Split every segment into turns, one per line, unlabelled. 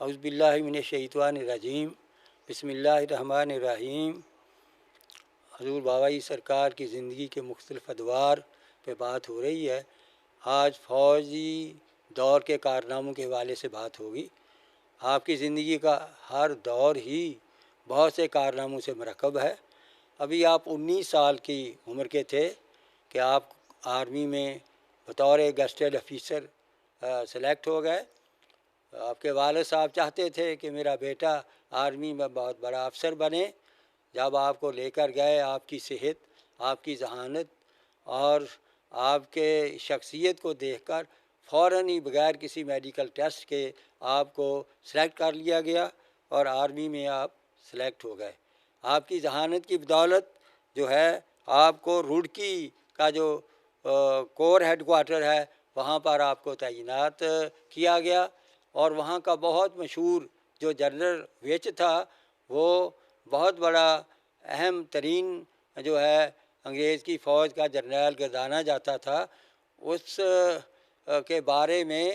اعوذ باللہ من الشیطان الرجیم، بسم اللہ الرحمن الرحیم۔ حضور بابائی سرکار کی زندگی کے مختلف ادوار پہ بات ہو رہی ہے۔ آج فوجی دور کے کارناموں کے حوالے سے بات ہوگی۔ آپ کی زندگی کا ہر دور ہی بہت سے کارناموں سے مرکب ہے۔ ابھی آپ 19 سال کی عمر کے تھے کہ آپ آرمی میں بطور گزٹیڈ آفیسر سلیکٹ ہو گئے۔ آپ کے والد صاحب چاہتے تھے کہ میرا بیٹا آرمی میں بہت بڑا افسر بنے۔ جب آپ کو لے کر گئے، آپ کی صحت، آپ کی ذہانت اور آپ کے شخصیت کو دیکھ کر فوراً ہی بغیر کسی میڈیکل ٹیسٹ کے آپ کو سلیکٹ کر لیا گیا اور آرمی میں آپ سلیکٹ ہو گئے۔ آپ کی ذہانت کی بدولت جو ہے آپ کو روڑکی کا جو کور ہیڈ کوارٹر ہے وہاں پر آپ کو تعینات کیا گیا، اور وہاں کا بہت مشہور جو جنرل ویچ تھا وہ بہت بڑا اہم ترین جو ہے انگریز کی فوج کا جرنیل گردانا جاتا تھا۔ اس کے بارے میں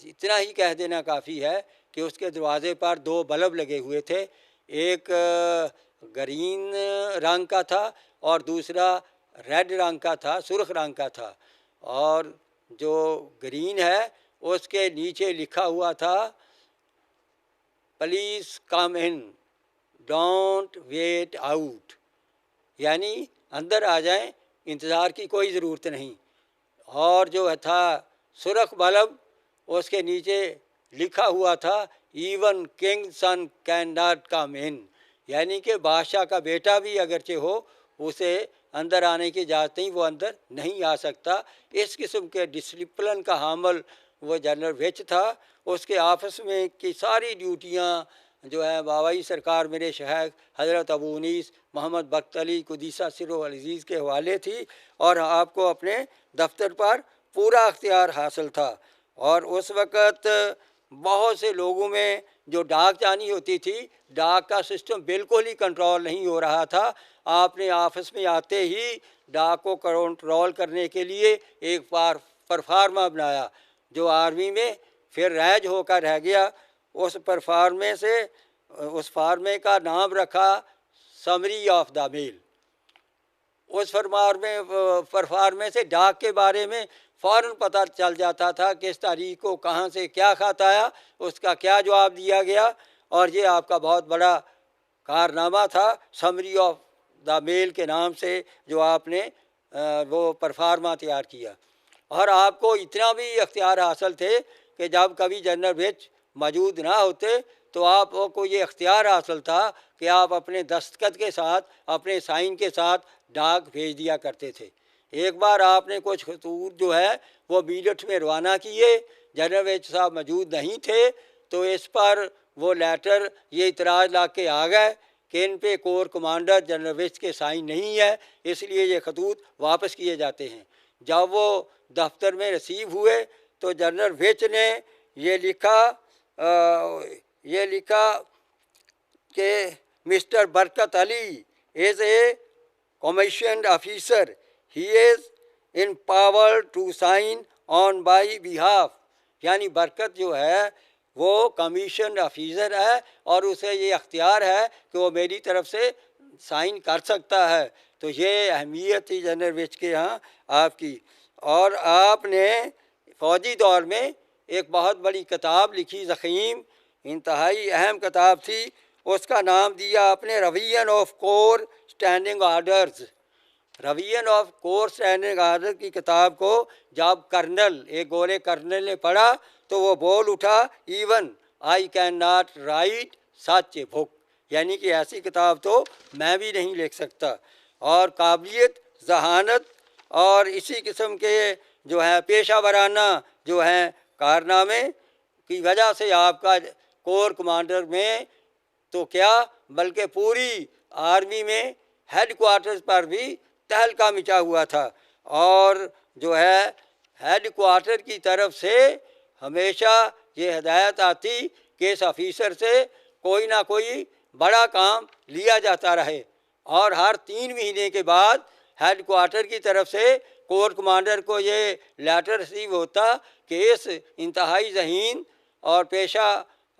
اتنا ہی کہہ دینا کافی ہے کہ اس کے دروازے پر 2 بلب لگے ہوئے تھے، ایک گرین رنگ کا تھا اور دوسرا ریڈ رنگ کا تھا، سرخ رنگ کا تھا، اور جو گرین ہے اس کے نیچے لکھا ہوا تھا please come in, don't wait out, یعنی اندر آ جائیں، انتظار کی کوئی ضرورت نہیں۔ اور جو تھا سرخ بلب، اس کے نیچے لکھا ہوا تھا even king son can not come in, یعنی کہ بادشاہ کا بیٹا بھی اگرچہ ہو اسے اندر آنے کی اجازت نہیں، وہ اندر نہیں آ سکتا۔ اس قسم کے ڈسپلن کا حامل وہ جنرل ویچ تھا۔ اس کے آفس میں کی ساری ڈیوٹیاں جو ہے بابائی سرکار میرے شیخ حضرت ابو انیس محمد بخت علی قدیسہ سرہ العزیز کے حوالے تھی، اور آپ کو اپنے دفتر پر پورا اختیار حاصل تھا۔ اور اس وقت بہت سے لوگوں میں جو ڈاک جانی ہوتی تھی، ڈاک کا سسٹم بالکل ہی کنٹرول نہیں ہو رہا تھا۔ آپ نے آفس میں آتے ہی ڈاک کو کنٹرول کرنے کے لیے ایک پرفارما بنایا جو آرمی میں پھر رائج ہو کر رہ گیا۔ اس فارمے کا نام رکھا سمری آف دا میل۔ اس پرفارمے سے ڈاک کے بارے میں فوراً پتہ چل جاتا تھا کہ اس تاریخ کو کہاں سے کیا خط آیا، اس کا کیا جواب دیا گیا، اور یہ آپ کا بہت بڑا کارنامہ تھا سمری آف دا میل کے نام سے جو آپ نے وہ پرفارما تیار کیا۔ اور آپ کو اتنا بھی اختیار حاصل تھے کہ جب کبھی جنرل ویچ موجود نہ ہوتے تو آپ کو یہ اختیار حاصل تھا کہ آپ اپنے دستخط کے ساتھ، اپنے سائن کے ساتھ ڈاک بھیج دیا کرتے تھے۔ ایک بار آپ نے کچھ خطوط جو ہے وہ میرٹھ میں روانہ کیے، جنرل ویچ صاحب موجود نہیں تھے، تو اس پر وہ لیٹر یہ اعتراض لا کے آ گئے کہ ان پہ کور کمانڈر جنرل ویچ کے سائن نہیں ہے، اس لیے یہ خطوط واپس کیے جاتے ہیں۔ جب وہ دفتر میں ریسیو ہوئے تو جنرل ویچ نے یہ لکھا کہ Mr Barkat Ali is a commissioned officer, he is in power to sign on by behalf, یعنی برکت جو ہے وہ کمیشنڈ آفیسر ہے اور اسے یہ اختیار ہے کہ وہ میری طرف سے سائن کر سکتا ہے۔ تو یہ اہمیت تھی جنرل ویچ کے ہاں آپ کی۔ اور آپ نے فوجی دور میں ایک بہت بڑی کتاب لکھی، زخیم، انتہائی اہم کتاب تھی، اس کا نام دیا آپ نے revision of core standing orders. Revision of core standing order کی کتاب کو جب ایک گورے کرنل نے پڑھا تو وہ بول اٹھا even I can not write such a book, یعنی کہ ایسی کتاب تو میں بھی نہیں لکھ سکتا۔ اور قابلیت، ذہانت اور اسی قسم کے جو ہے پیشہ ورانہ جو ہیں کارنامے کی وجہ سے آپ کا کور کمانڈر میں تو کیا بلکہ پوری آرمی میں ہیڈ کوارٹرز پر بھی تہلکہ مچا ہوا تھا۔ اور جو ہے ہیڈ کوارٹر کی طرف سے ہمیشہ یہ ہدایت آتی کہ اس آفیسر سے کوئی نہ کوئی بڑا کام لیا جاتا رہے، اور ہر 3 مہینے کے بعد ہیڈ کوارٹر کی طرف سے کور کمانڈر کو یہ لیٹر ریسیو ہوتا کہ اس انتہائی ذہین اور پیشہ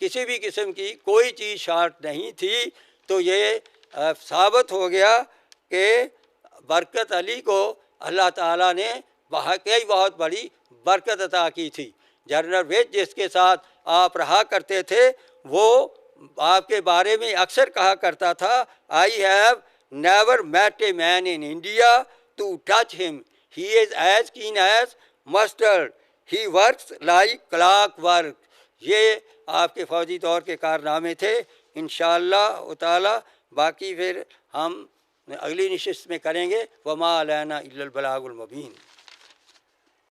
کسی بھی قسم کی کوئی چیز شارٹ نہیں تھی، تو یہ ثابت ہو گیا کہ برکت علی کو اللہ تعالیٰ نے واقعی بہت بڑی برکت عطا کی تھی۔ جنرل ویج جس کے ساتھ آپ رہا کرتے تھے، وہ آپ کے بارے میں اکثر کہا کرتا تھا، I have never met a man in India to touch him, he is as keen as mustard, he works like clockwork. یہ آپ کے فوجی دور کے کارنامے تھے۔ انشاءاللہ تعالی باقی پھر ہم اگلی نشست میں کریں گے۔ وما علینا الا البلاغ المبین۔